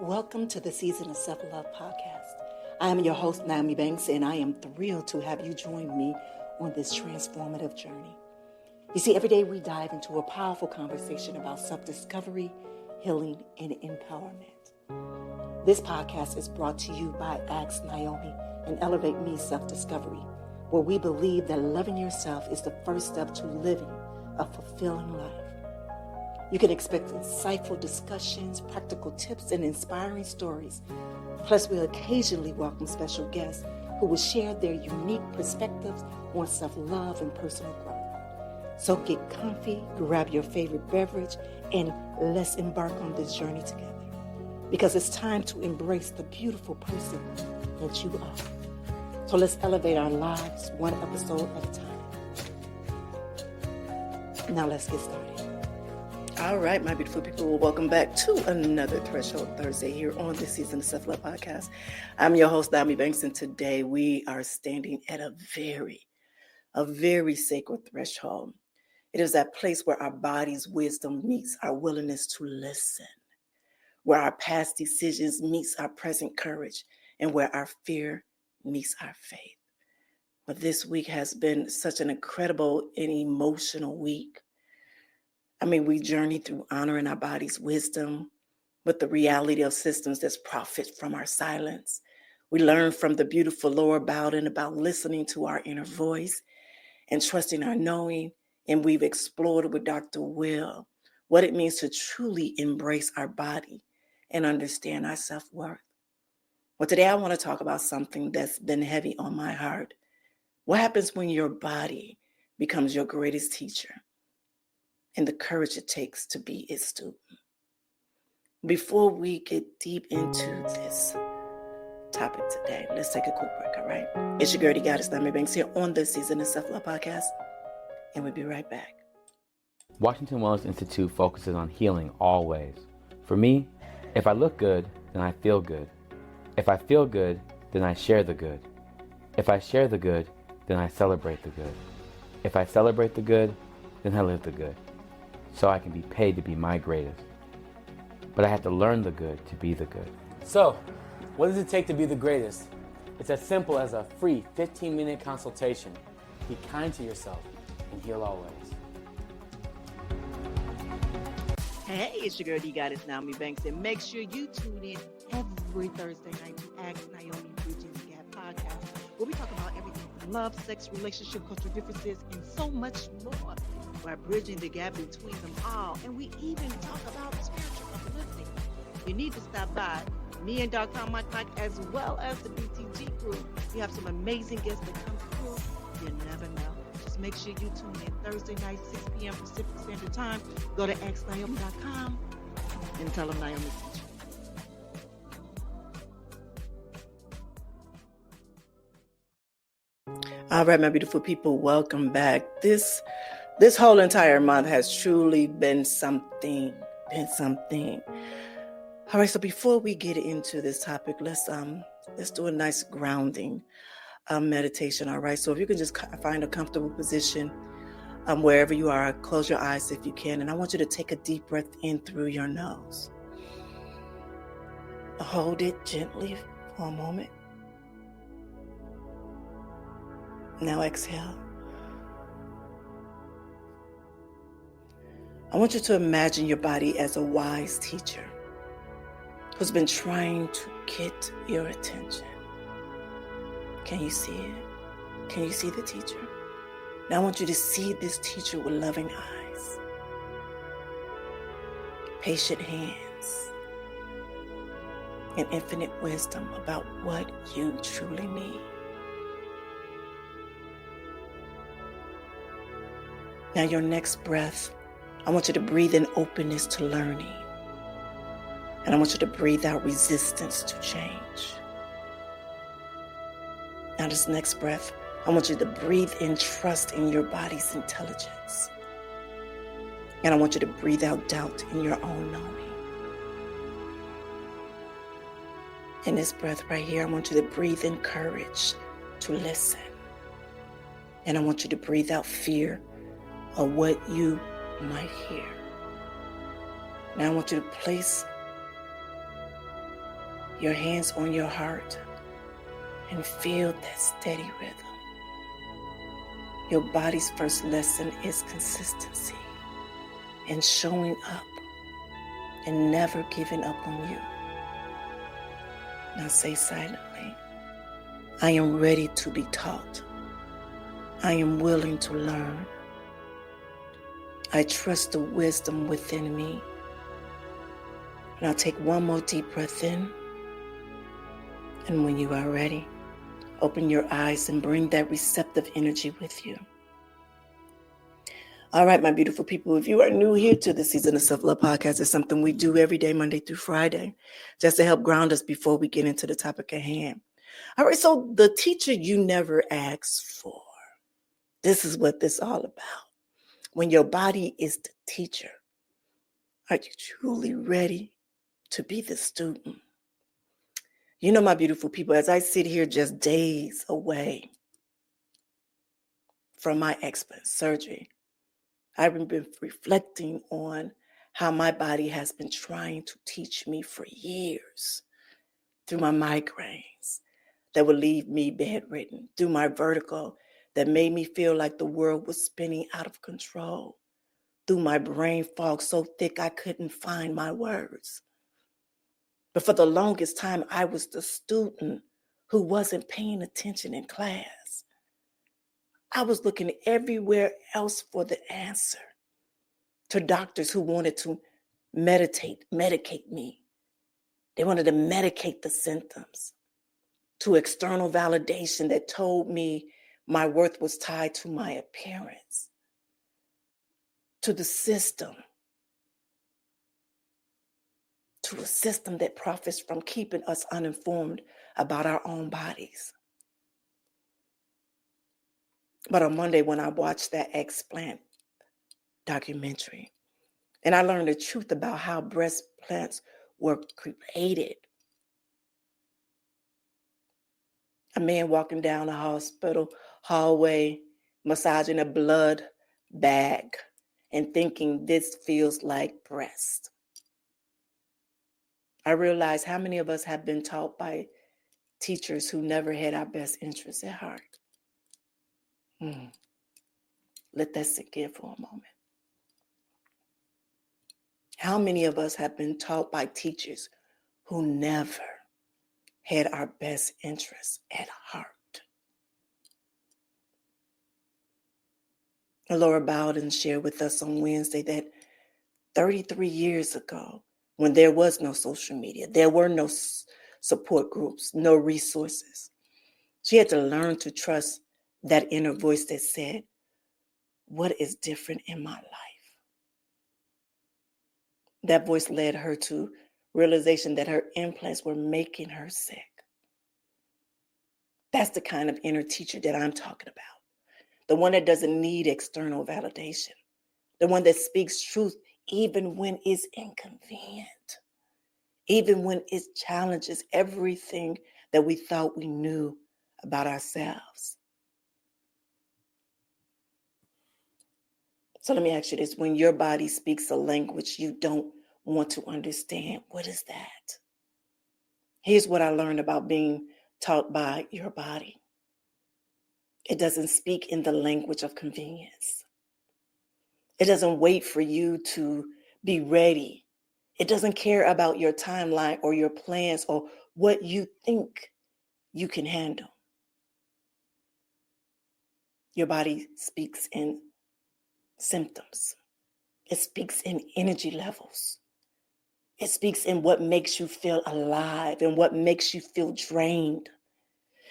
Welcome to the Season of Self-Love podcast. I am your host, Nyomi Banks, and I am thrilled to have you join me on this transformative journey. You see, every day we dive into a powerful conversation about self-discovery, healing, and empowerment. This podcast is brought to you by Ask Nyomi and Elevate Me Self-Discovery, where we believe that loving yourself is the first step to living a fulfilling life. You can expect insightful discussions, practical tips, and inspiring stories. Plus, we'll occasionally welcome special guests who will share their unique perspectives on self-love and personal growth. So get comfy, grab your favorite beverage, and let's embark on this journey together. Because it's time to embrace the beautiful person that you are. So let's elevate our lives one episode at a time. Now let's get started. All right, my beautiful people, welcome back to another Threshold Thursday here on this Season of Self-Love podcast. I'm your host, Nyomi Banks, and today we are standing at a very sacred threshold. It is that place where our body's wisdom meets our willingness to listen, where our past decisions meets our present courage, and where our fear meets our faith. But this week has been such an incredible and emotional week. We journey through honoring our body's wisdom with the reality of systems that profit from our silence. We learn from the beautiful Laura Bowden about listening to our inner voice and trusting our knowing. And we've explored with Dr. Will what it means to truly embrace our body and understand our self-worth. Well, today I want to talk about something that's been heavy on my heart. What happens when your body becomes your greatest teacher? And the courage it takes to be its student. Before we get deep into this topic today, let's take a quick break, all right? It's your girl, the goddess, Nyomi Banks, here on this Season of Self-Love podcast, and we'll be right back. Washington Wellness Institute focuses on healing always. For me, if I look good, then I feel good. If I feel good, then I share the good. If I share the good, then I celebrate the good. If I celebrate the good, then I live the good. So I can be paid to be my greatest. But I have to learn the good to be the good. So, what does it take to be the greatest? It's as simple as a free 15-minute consultation. Be kind to yourself and heal always. Hey, it's your girl, the goddess, Nyomi Banks, and make sure you tune in every Thursday night to Ask Nyomi Bridging the Gap podcast, where we talk about everything from love, sex, relationship, cultural differences, and so much more. By bridging the gap between them all. And we even talk about spiritual uplifting. You need to stop by. Me and Dr. Mike, as well as the BTG crew. We have some amazing guests that come through. You never know. Just make sure you tune in Thursday night, 6 p.m. Pacific Standard Time. Go to xnyomi.com and tell them Nyomi sent you. All right, my beautiful people, welcome back. This whole entire month has truly been something. All right, so before we get into this topic, let's do a nice grounding meditation. All right, so if you can just find a comfortable position wherever you are, close your eyes if you can, and I want you to take a deep breath in through your nose. Hold it gently for a moment. Now exhale. I want you to imagine your body as a wise teacher who's been trying to get your attention. Can you see it? Can you see the teacher? Now I want you to see this teacher with loving eyes, patient hands, and infinite wisdom about what you truly need. Now your next breath, I want you to breathe in openness to learning. And I want you to breathe out resistance to change. Now this next breath, I want you to breathe in trust in your body's intelligence. And I want you to breathe out doubt in your own knowing. In this breath right here, I want you to breathe in courage to listen. And I want you to breathe out fear of what you might hear. Now I want you to place your hands on your heart and feel that steady rhythm. Your body's first lesson is consistency and showing up and never giving up on you. Now say silently, I am ready to be taught. I am willing to learn. I trust the wisdom within me. Now take one more deep breath in. And when you are ready, open your eyes and bring that receptive energy with you. All right, my beautiful people, if you are new here to the Season of Self-Love podcast, it's something we do every day, Monday through Friday, just to help ground us before we get into the topic at hand. All right, so the teacher you never asked for. This is what this is all about. When your body is the teacher, are you truly ready to be the student? You know, my beautiful people, as I sit here just days away from my explant surgery, I've been reflecting on how my body has been trying to teach me for years through my migraines that would leave me bedridden, through my vertigo that made me feel like the world was spinning out of control, through my brain fog so thick I couldn't find my words. But for the longest time, I was the student who wasn't paying attention in class. I was looking everywhere else for the answer. To doctors who wanted to medicate me. They wanted to medicate the symptoms. To external validation that told me my worth was tied to my appearance. To the system. To a system that profits from keeping us uninformed about our own bodies. But on Monday, when I watched that Explant documentary, and I learned the truth about how breast plants were created. A man walking down a hospital hallway, massaging a blood bag and thinking this feels like breast. I realized how many of us have been taught by teachers who never had our best interests at heart. Let that sink in for a moment. How many of us have been taught by teachers who never had our best interests at heart? Laura Bowden shared with us on Wednesday that 33 years ago, when there was no social media, there were no support groups, no resources, she had to learn to trust that inner voice that said, what is different in my life? That voice led her to realization that her implants were making her sick. That's the kind of inner teacher that I'm talking about. The one that doesn't need external validation. The one that speaks truth even when it's inconvenient. Even when it challenges everything that we thought we knew about ourselves. So let me ask you this. When your body speaks a language you don't want to understand, what is that? Here's what I learned about being taught by your body. It doesn't speak in the language of convenience. It doesn't wait for you to be ready. It doesn't care about your timeline or your plans or what you think you can handle. Your body speaks in symptoms. It speaks in energy levels. It speaks in what makes you feel alive and what makes you feel drained.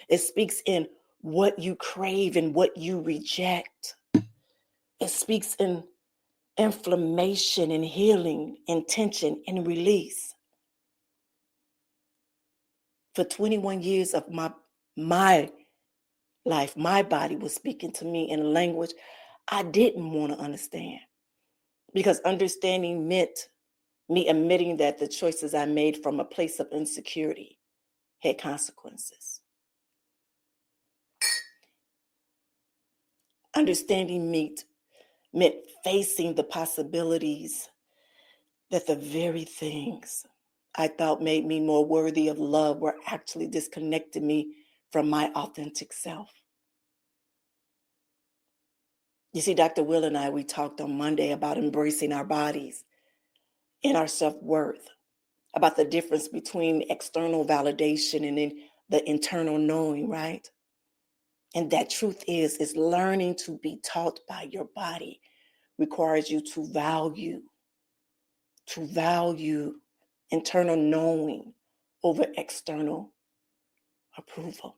It speaks in what you crave and what you reject. It speaks in inflammation and healing, intention and release. For 21 years of my life, my body was speaking to me in a language I didn't want to understand, because understanding meant me admitting that the choices I made from a place of insecurity had consequences. Understanding meant facing the possibilities that the very things I thought made me more worthy of love were actually disconnecting me from my authentic self. You see, Dr. Will and I, we talked on Monday about embracing our bodies and our self-worth, about the difference between external validation and then the internal knowing, right? And that truth is learning to be taught by your body requires you to value internal knowing over external approval.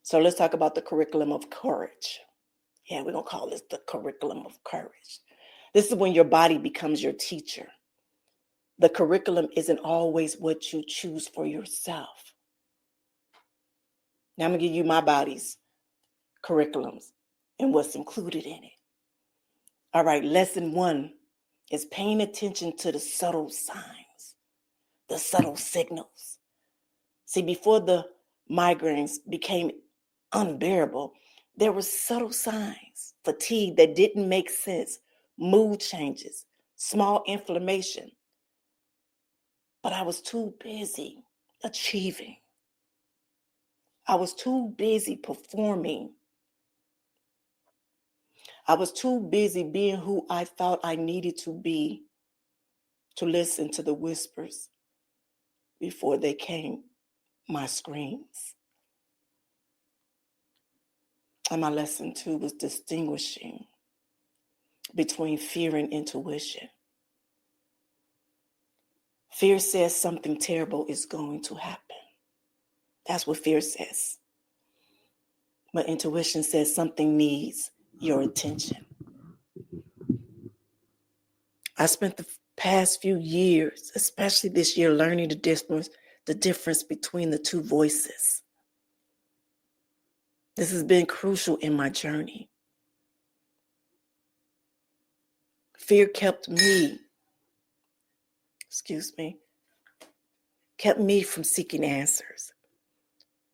So let's talk about the curriculum of courage. Yeah, we're going to call this the curriculum of courage. This is when your body becomes your teacher. The curriculum isn't always what you choose for yourself. Now I'm going to give you my body's curriculums and what's included in it. All right, lesson 1 is paying attention to the subtle signs, the subtle signals. See, before the migraines became unbearable, there were subtle signs, fatigue that didn't make sense, mood changes, small inflammation. But I was too busy achieving. I was too busy performing. I was too busy being who I thought I needed to be to listen to the whispers before they came my screams. And my lesson 2 was distinguishing between fear and intuition. Fear says something terrible is going to happen. That's what fear says. But intuition says something needs your attention. I spent the past few years, especially this year, learning the difference between the two voices. This has been crucial in my journey. Fear kept me from seeking answers.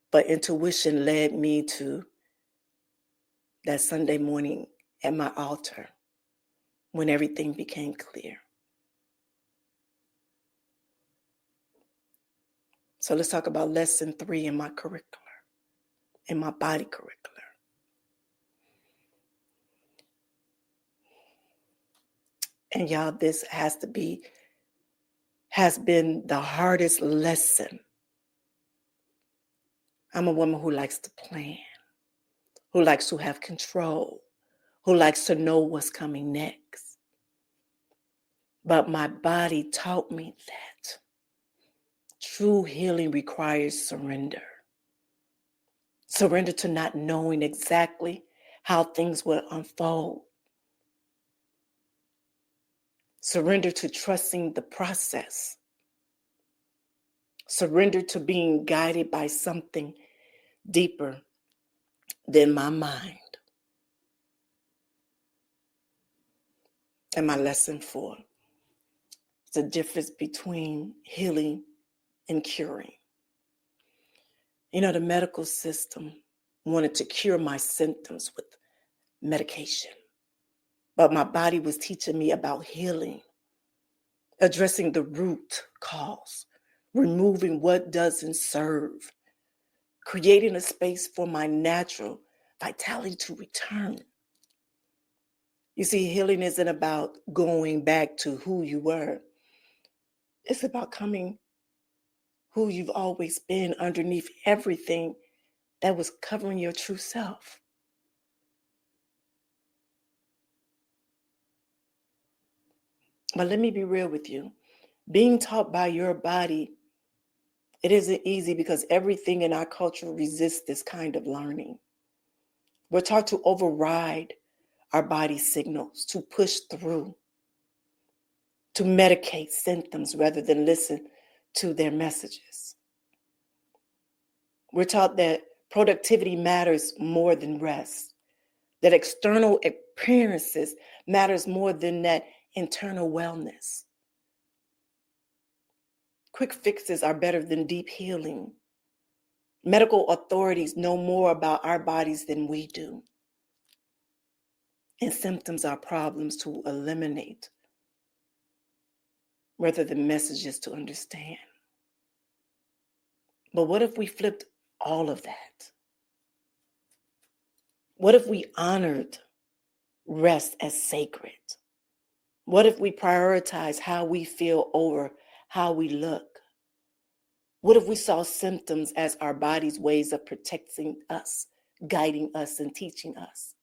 But intuition led me to that Sunday morning at my altar when everything became clear. So let's talk about lesson 3 in my body curricular. And y'all, this has been the hardest lesson. I'm a woman who likes to plan, who likes to have control, who likes to know what's coming next. But my body taught me that true healing requires surrender. Surrender to not knowing exactly how things will unfold. Surrender to trusting the process. Surrender to being guided by something deeper than my mind. And my lesson 4 is the difference between healing and curing. You know, the medical system wanted to cure my symptoms with medication. But my body was teaching me about healing, addressing the root cause, removing what doesn't serve, creating a space for my natural vitality to return. You see, healing isn't about going back to who you were. It's about coming who you've always been underneath everything that was covering your true self. But let me be real with you. Being taught by your body, it isn't easy because everything in our culture resists this kind of learning. We're taught to override our body signals, to push through, to medicate symptoms rather than listen to their messages. We're taught that productivity matters more than rest, that external appearances matters more than that internal wellness. Quick fixes are better than deep healing. Medical authorities know more about our bodies than we do. And symptoms are problems to eliminate rather than messages to understand. But what if we flipped all of that? What if we honored rest as sacred? What if we prioritize how we feel over how we look? What if we saw symptoms as our body's ways of protecting us, guiding us, and teaching us?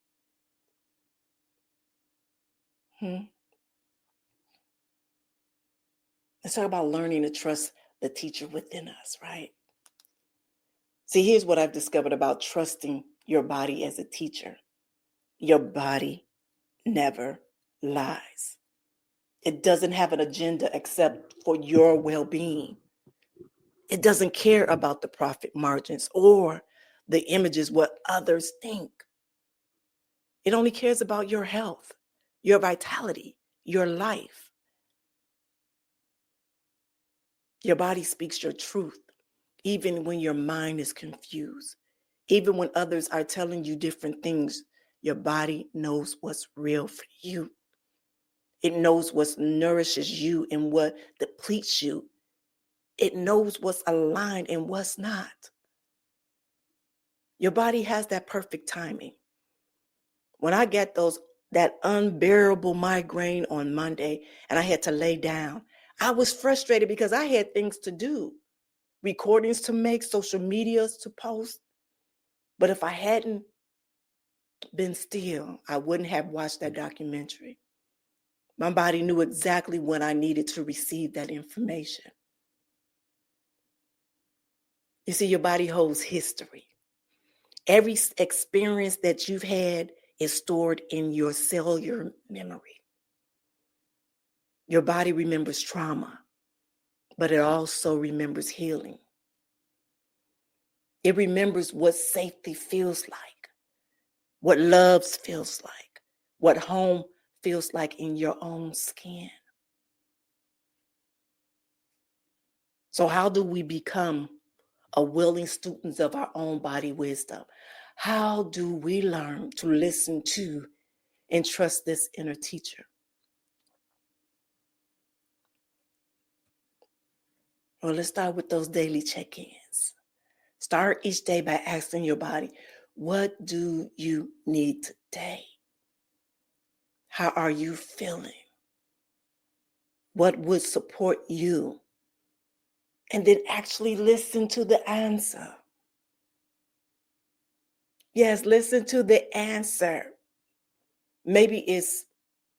Let's talk about learning to trust the teacher within us, right? See, here's what I've discovered about trusting your body as a teacher. Your body never lies. It doesn't have an agenda except for your well-being. It doesn't care about the profit margins or the images, what others think. It only cares about your health, your vitality, your life. Your body speaks your truth, even when your mind is confused. Even when others are telling you different things, your body knows what's real for you. It knows what nourishes you and what depletes you. It knows what's aligned and what's not. Your body has that perfect timing. When I get that unbearable migraine on Monday and I had to lay down, I was frustrated because I had things to do, recordings to make, social medias to post. But if I hadn't been still, I wouldn't have watched that documentary. My body knew exactly when I needed to receive that information. You see, your body holds history. Every experience that you've had is stored in your cellular memory. Your body remembers trauma, but it also remembers healing. It remembers what safety feels like, what love feels like, what home feels like in your own skin. So how do we become a willing students of our own body wisdom? How do we learn to listen to and trust this inner teacher? Well, let's start with those daily check-ins. Start each day by asking your body, what do you need today? How are you feeling? What would support you? And then actually listen to the answer. Yes, listen to the answer. Maybe it's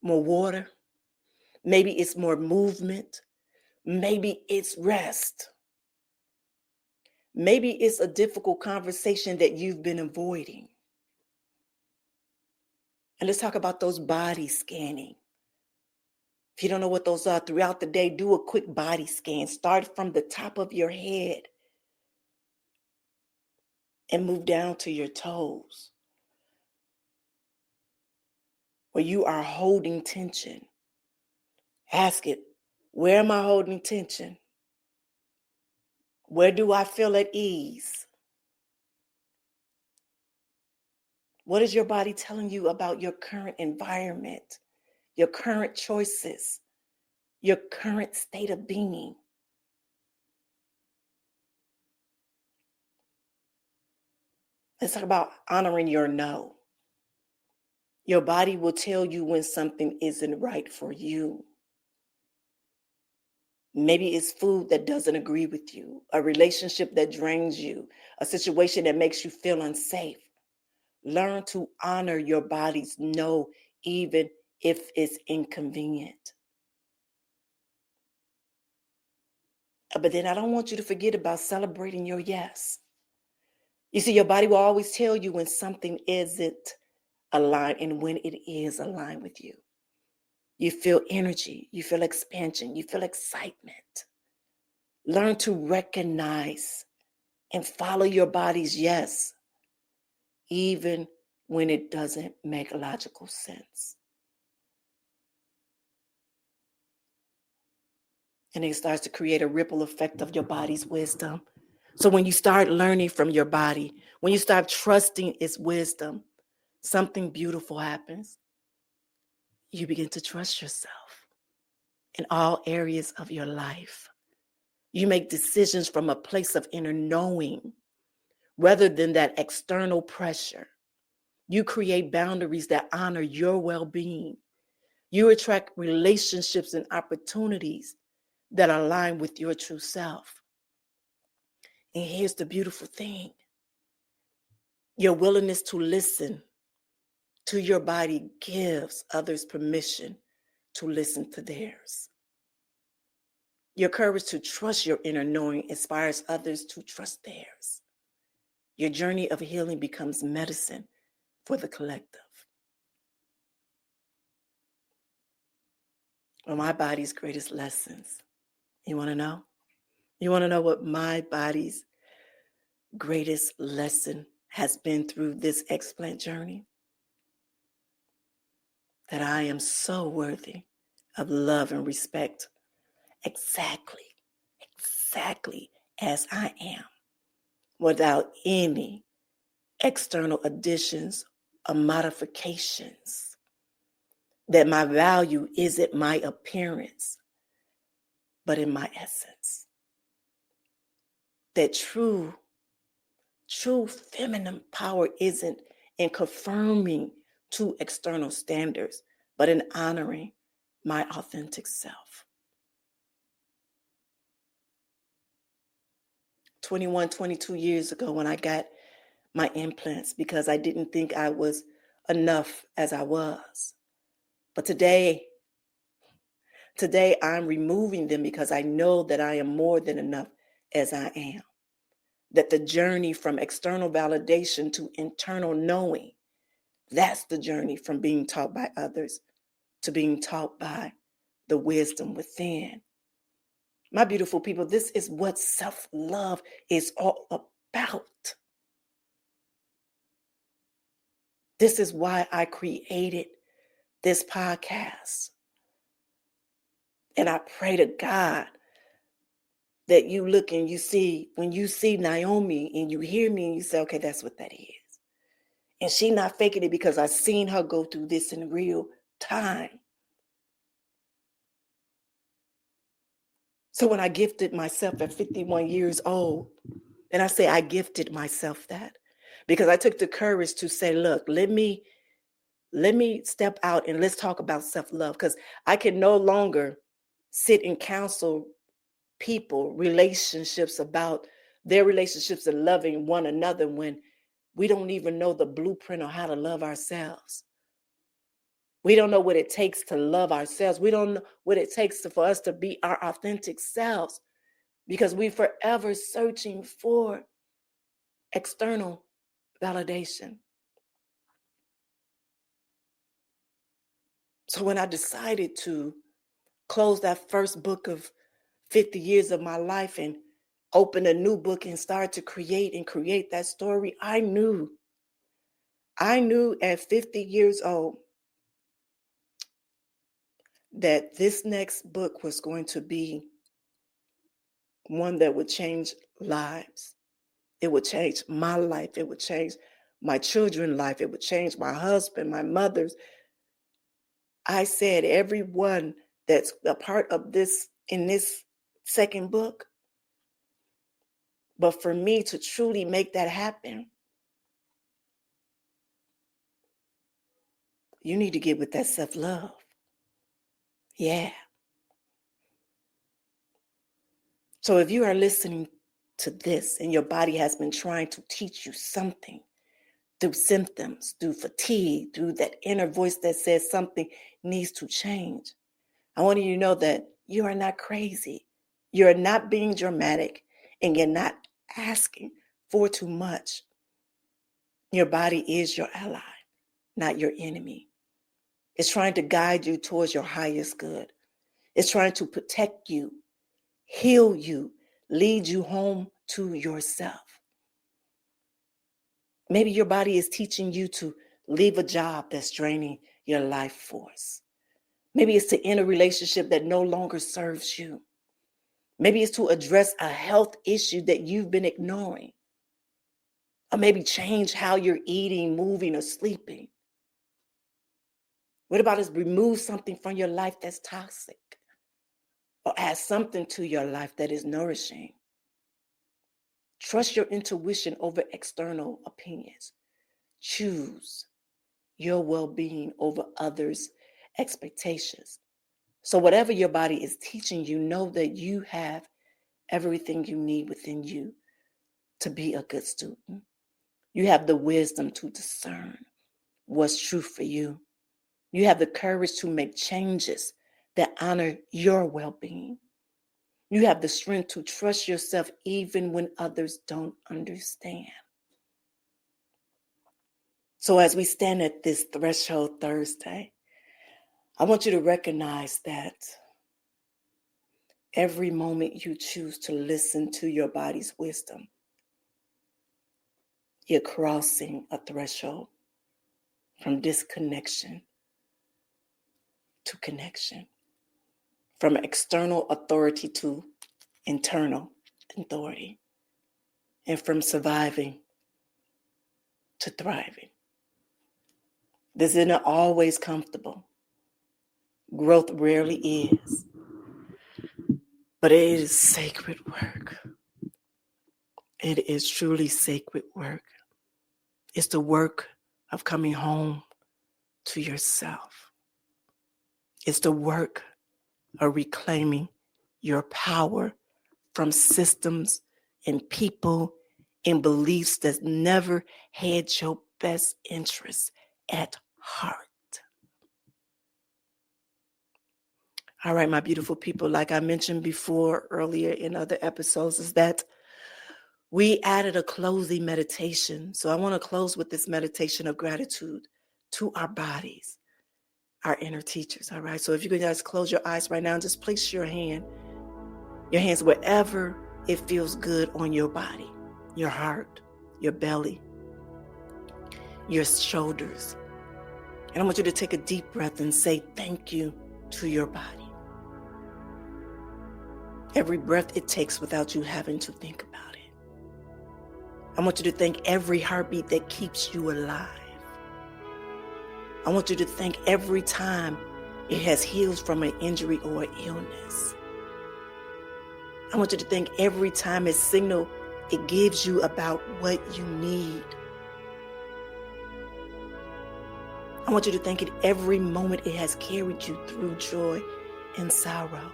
more water. Maybe it's more movement. Maybe it's rest. Maybe it's a difficult conversation that you've been avoiding. And let's talk about those body scanning. If you don't know what those are, throughout the day, do a quick body scan. Start from the top of your head and move down to your toes, where you are holding tension. Ask it, where am I holding tension? Where do I feel at ease? What is your body telling you about your current environment, your current choices, your current state of being? Let's talk about honoring your no. Your body will tell you when something isn't right for you. Maybe it's food that doesn't agree with you, a relationship that drains you, a situation that makes you feel unsafe. Learn to honor your body's no, even if it's inconvenient. But then I don't want you to forget about celebrating your yes. You see, your body will always tell you when something isn't aligned and when it is aligned with you. You feel energy, you feel expansion, you feel excitement. Learn to recognize and follow your body's yes, even when it doesn't make logical sense. And it starts to create a ripple effect of your body's wisdom. So when you start learning from your body, when you start trusting its wisdom, something beautiful happens. you begin to trust yourself in all areas of your life. You make decisions from a place of inner knowing rather than that external pressure. You create boundaries that honor your well-being. You attract relationships and opportunities that align with your true self. And here's the beautiful thing. Your willingness to listen to your body gives others permission to listen to theirs. Your courage to trust your inner knowing inspires others to trust theirs. Your journey of healing becomes medicine for the collective. Well, my body's greatest lessons. You want to know? You want to know what my body's greatest lesson has been through this explant journey? That I am so worthy of love and respect exactly as I am, without any external additions or modifications. That my value isn't my appearance, but in my essence. That true feminine power isn't in conforming to external standards, but in honoring my authentic self. 22 years ago when I got my implants because I didn't think I was enough as I was. But today I'm removing them because I know that I am more than enough as I am. That the journey from external validation to internal knowing, that's the journey from being taught by others to being taught by the wisdom within. My beautiful people, this is what self-love is all about. This is why I created this podcast. And I pray to God that you look and you see, when you see Nyomi and you hear me and you say, okay, that's what that is. And she not faking it because I've seen her go through this in real time. So when I gifted myself at 51 years old, and I say I gifted myself that, because I took the courage to say, look, let me step out and let's talk about self-love, because I can no longer sit and counsel people, relationships, about their relationships and loving one another when we don't even know the blueprint on how to love ourselves. We don't know what it takes to love ourselves. We don't know what it takes for us to be our authentic selves, because we're forever searching for external validation. So when I decided to close that first book of 50 years of my life and open a new book and start to create that story, I knew at 50 years old that this next book was going to be one that would change lives. It would change my life. It would change my children's life. It would change my husband, my mother's. I said, everyone that's a part of this in this second book. But for me to truly make that happen, you need to get with that self-love. Yeah. So if you are listening to this and your body has been trying to teach you something through symptoms, through fatigue, through that inner voice that says something needs to change, I want you to know that you are not crazy. You're not being dramatic, and you're not asking for too much. Your body is your ally, not your enemy. It's trying to guide you towards your highest good. It's trying to protect you, heal you, lead you home to yourself. Maybe your body is teaching you to leave a job that's draining your life force. Maybe it's to end a relationship that no longer serves you. Maybe it's to address a health issue that you've been ignoring. Or maybe change how you're eating, moving, or sleeping. What about is remove something from your life that's toxic or add something to your life that is nourishing? Trust your intuition over external opinions. Choose your well-being over others' expectations. So whatever your body is teaching you, know that you have everything you need within you to be a good student. You have the wisdom to discern what's true for you. You have the courage to make changes that honor your well-being. You have the strength to trust yourself even when others don't understand. So as we stand at this Threshold Thursday, I want you to recognize that every moment you choose to listen to your body's wisdom, you're crossing a threshold from disconnection to connection, from external authority to internal authority, and from surviving to thriving. This isn't always comfortable. Growth rarely is, but it is sacred work. It is truly sacred work. It's the work of coming home to yourself. It's the work of reclaiming your power from systems and people and beliefs that never had your best interests at heart. All right, my beautiful people, like I mentioned before earlier in other episodes, is that we added a closing meditation. So I want to close with this meditation of gratitude to our bodies, our inner teachers. All right. So if you can just close your eyes right now and just place your hands wherever it feels good on your body, your heart, your belly, your shoulders. And I want you to take a deep breath and say thank you to your body. Every breath it takes without you having to think about it. I want you to thank every heartbeat that keeps you alive. I want you to thank every time it has healed from an injury or an illness. I want you to thank every time it signal it gives you about what you need. I want you to thank it every moment it has carried you through joy and sorrow.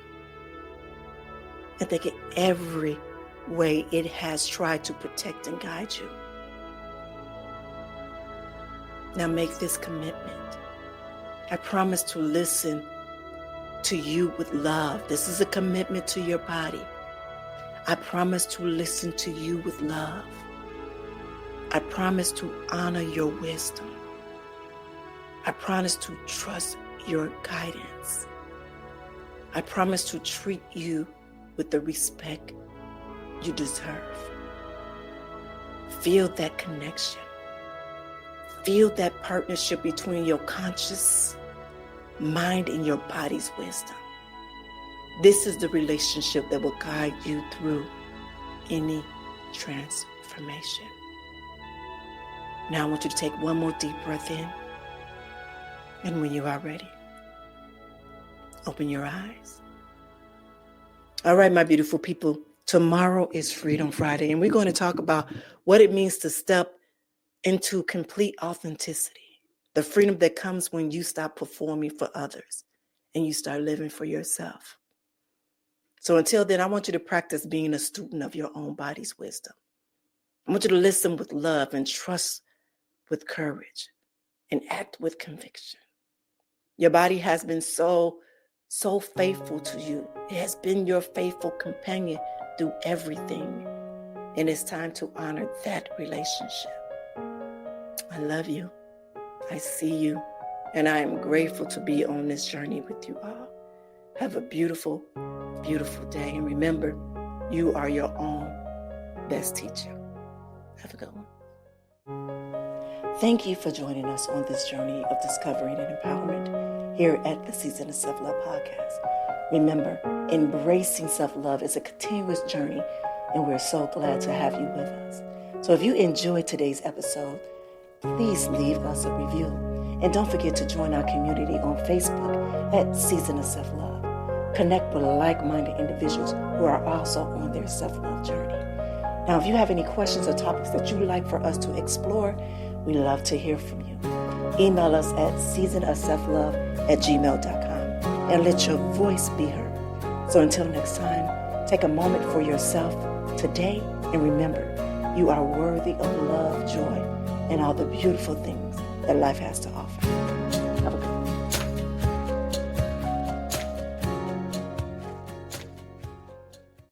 And thank it every way it has tried to protect and guide you. Now make this commitment. I promise to listen to you with love. This is a commitment to your body. I promise to listen to you with love. I promise to honor your wisdom. I promise to trust your guidance. I promise to treat you with the respect you deserve. Feel that connection. Feel that partnership between your conscious mind and your body's wisdom. This is the relationship that will guide you through any transformation. Now I want you to take one more deep breath in. And when you are ready, open your eyes. All right, my beautiful people, tomorrow is Freedom Friday, and we're going to talk about what it means to step into complete authenticity, the freedom that comes when you stop performing for others and you start living for yourself. So until then, I want you to practice being a student of your own body's wisdom. I want you to listen with love and trust with courage and act with conviction. Your body has been so faithful to you. It has been your faithful companion through everything. And it's time to honor that relationship. I love you. I see you. And I am grateful to be on this journey with you all. Have a beautiful, beautiful day. And remember, you are your own best teacher. Have a good one. Thank you for joining us on this journey of discovering and empowerment here at the Season of Self-Love podcast. Remember, embracing self-love is a continuous journey, and we're so glad to have you with us. So if you enjoyed today's episode, please leave us a review And don't forget to join our community on Facebook at Season of Self-Love. Connect with like-minded individuals who are also on their self-love journey. Now, if you have any questions or topics that you'd like for us to explore, we love to hear from you. Email us at seasonofselflove@gmail.com and let your voice be heard. So until next time, take a moment for yourself today and remember, you are worthy of love, joy, and all the beautiful things that life has to offer. Have a good day.